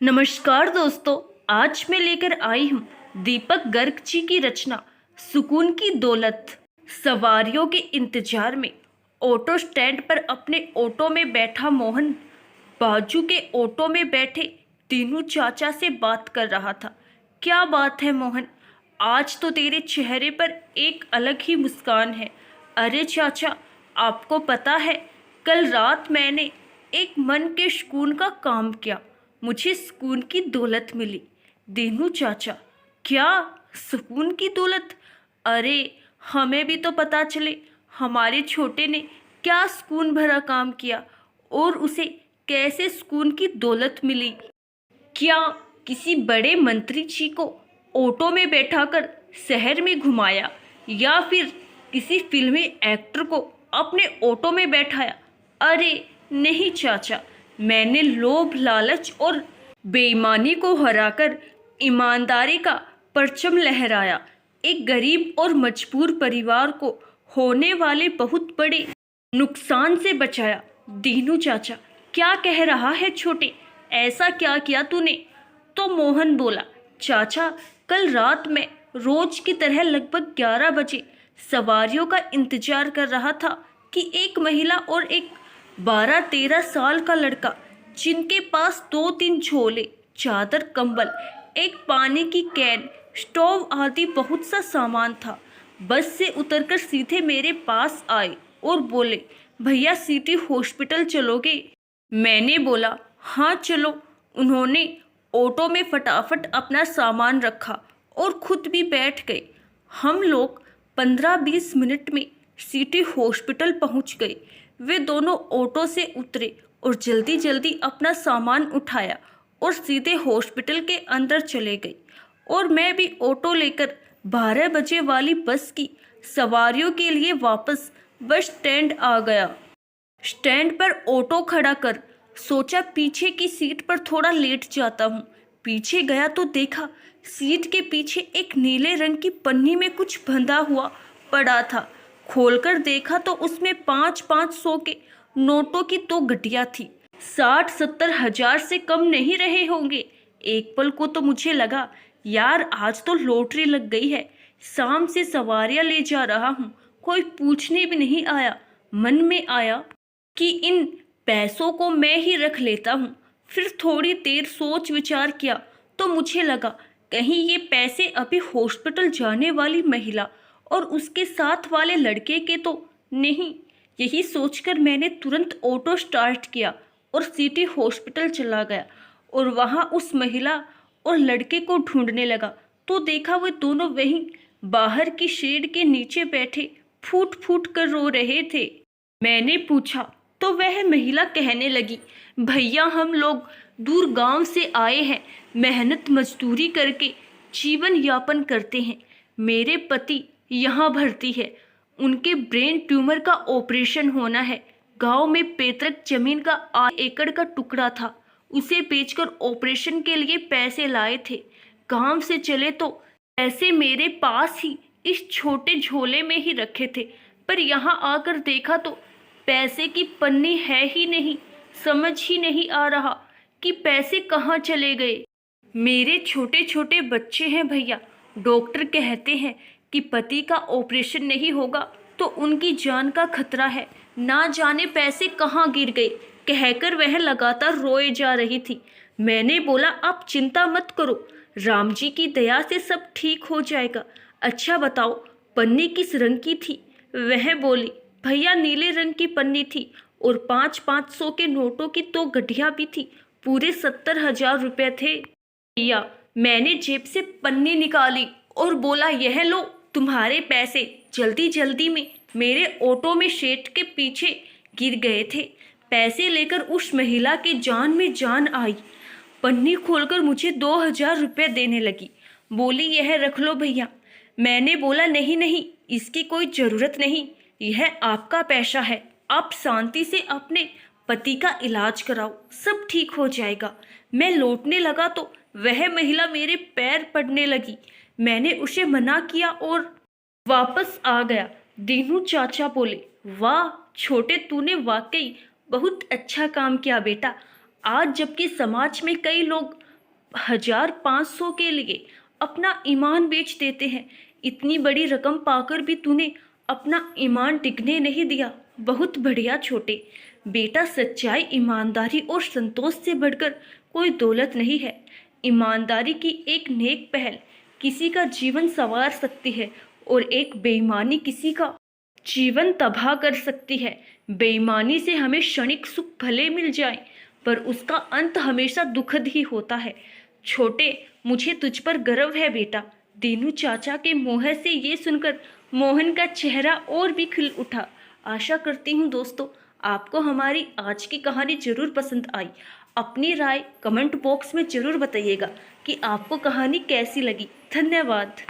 नमस्कार दोस्तों। आज मैं लेकर आई हूँ दीपक गर्ग जी की रचना सुकून की दौलत। सवारियों के इंतजार में ऑटो स्टैंड पर अपने ऑटो में बैठा मोहन बाजू के ऑटो में बैठे दीनू चाचा से बात कर रहा था। क्या बात है मोहन, आज तो तेरे चेहरे पर एक अलग ही मुस्कान है। अरे चाचा, आपको पता है कल रात मैंने एक मन के सुकून का काम किया, मुझे सुकून की दौलत मिली। दीनू चाचा, क्या सुकून की दौलत? अरे हमें भी तो पता चले हमारे छोटे ने क्या सुकून भरा काम किया और उसे कैसे सुकून की दौलत मिली। क्या किसी बड़े मंत्री जी को ऑटो में बैठाकर शहर में घुमाया या फिर किसी फिल्मी एक्टर को अपने ऑटो में बैठाया? अरे नहीं चाचा, मैंने लोभ लालच और बेईमानी को हराकर ईमानदारी का परचम लहराया। एक गरीब और मजबूर परिवार को होने वाले बहुत बड़े नुकसान से बचाया। दीनू चाचा, क्या कह रहा है छोटे, ऐसा क्या किया तूने? तो मोहन बोला, चाचा कल रात मैं रोज की तरह लगभग 11 बजे सवारियों का इंतजार कर रहा था कि एक महिला और एक 12-13 साल का लड़का, जिनके पास 2-3 झोले, चादर, कंबल, एक पानी की कैन, स्टोव आदि बहुत सा सामान था, बस से उतरकर सीधे मेरे पास आए और बोले, भैया सिटी हॉस्पिटल चलोगे? मैंने बोला, हाँ चलो। उन्होंने ऑटो में फटाफट अपना सामान रखा और खुद भी बैठ गए। हम लोग 15-20 मिनट में सिटी हॉस्पिटल पहुंच गए। वे दोनों ऑटो से उतरे और जल्दी जल्दी अपना सामान उठाया और सीधे हॉस्पिटल के अंदर चले गए और मैं भी ऑटो लेकर 12 बजे वाली बस की सवारियों के लिए वापस बस स्टैंड आ गया। स्टैंड पर ऑटो खड़ा कर सोचा पीछे की सीट पर थोड़ा लेट जाता हूँ। पीछे गया तो देखा सीट के पीछे एक नीले रंग की पन्नी में कुछ बंधा हुआ पड़ा था। खोलकर देखा तो उसमें 5-5 सौ के नोटों की 2 गड्डियाँ थी। 60-70 हजार से कम नहीं रहे होंगे। एक पल को तो मुझे लगा यार आज तो लॉटरी लग गई है। शाम से सवारियां ले जा रहा हूँ, कोई पूछने भी नहीं आया। मन में आया कि इन पैसों को मैं ही रख लेता हूँ। फिर थोड़ी देर सोच विचार किया तो मुझे लगा कहीं ये पैसे अभी हॉस्पिटल जाने वाली महिला और उसके साथ वाले लड़के के तो नहीं। यही सोचकर मैंने तुरंत ऑटो स्टार्ट किया और सिटी हॉस्पिटल चला गया और वहाँ उस महिला और लड़के को ढूंढने लगा तो देखा वे दोनों वहीं बाहर की शेड के नीचे बैठे फूट फूट कर रो रहे थे। मैंने पूछा तो वह महिला कहने लगी, भैया हम लोग दूर गांव से आए हैं, मेहनत मजदूरी करके जीवन यापन करते हैं। मेरे पति यहाँ भर्ती है, उनके ब्रेन ट्यूमर का ऑपरेशन होना है। गांव में पैतृक जमीन का 8 एकड़ का टुकड़ा था, उसे बेचकर ऑपरेशन के लिए पैसे लाए थे। गांव से चले तो पैसे मेरे पास ही इस छोटे झोले में ही रखे थे, पर यहाँ आकर देखा तो पैसे की पन्नी है ही नहीं। समझ ही नहीं आ रहा कि पैसे कहाँ चले गए। मेरे छोटे छोटे बच्चे हैं भैया, डॉक्टर कहते हैं कि पति का ऑपरेशन नहीं होगा तो उनकी जान का खतरा है। ना जाने पैसे कहाँ गिर गए, कहकर वह लगातार रोए जा रही थी। मैंने बोला, आप चिंता मत करो, राम जी की दया से सब ठीक हो जाएगा। अच्छा बताओ पन्नी किस रंग की थी? वह बोली, भैया नीले रंग की पन्नी थी और 5-5 सौ के नोटों की 2 गड्डियाँ भी थी। पूरे 70 हजार रुपये थे। भैया मैंने जेब से पन्नी निकाली और बोला, यह लो तुम्हारे पैसे। जल्दी जल्दी में मेरे ऑटो में शेड के पीछे गिर गए थे। पैसे लेकर उस महिला के जान में जान आई। पन्नी खोलकर मुझे 2000 रुपये देने लगी। बोली, यह रख लो भैया। मैंने बोला, नहीं नहीं, इसकी कोई ज़रूरत नहीं, यह आपका पैसा है। आप शांति से अपने पति का इलाज कराओ, सब ठीक हो जाएगा। मैं लौटने लगा तो वह महिला मेरे पैर पड़ने लगी। मैंने उसे मना किया और वापस आ गया। दीनू चाचा बोले, वाह छोटे, तूने वाकई बहुत अच्छा काम किया बेटा। आज जबकि समाज में कई लोग 1500 के लिए अपना ईमान बेच देते हैं। इतनी बड़ी रकम पाकर भी तूने अपना ईमान टिकने नहीं दिया। बहुत बढ़िया छोटे बेटा, सच्चाई, ईमानदारी और संतोष से बढ़कर कोई दौलत नहीं है। ईमानदारी की एक नेक पहल किसी का जीवन संवार सकती है और एक बेईमानी किसी का जीवन तबाह कर सकती है। बेईमानी से हमें क्षणिक सुख भले मिल जाए, पर उसका अंत हमेशा दुखद ही होता है। छोटे, मुझे तुझ पर गर्व है बेटा। दीनू चाचा के मुंह से ये सुनकर मोहन का चेहरा और भी खिल उठा। आशा करती हूँ दोस्तों, आपको हमारी आज की कहानी जरूर पसंद आई। अपनी राय कमेंट बॉक्स में जरूर बताइएगा कि आपको कहानी कैसी लगी। धन्यवाद।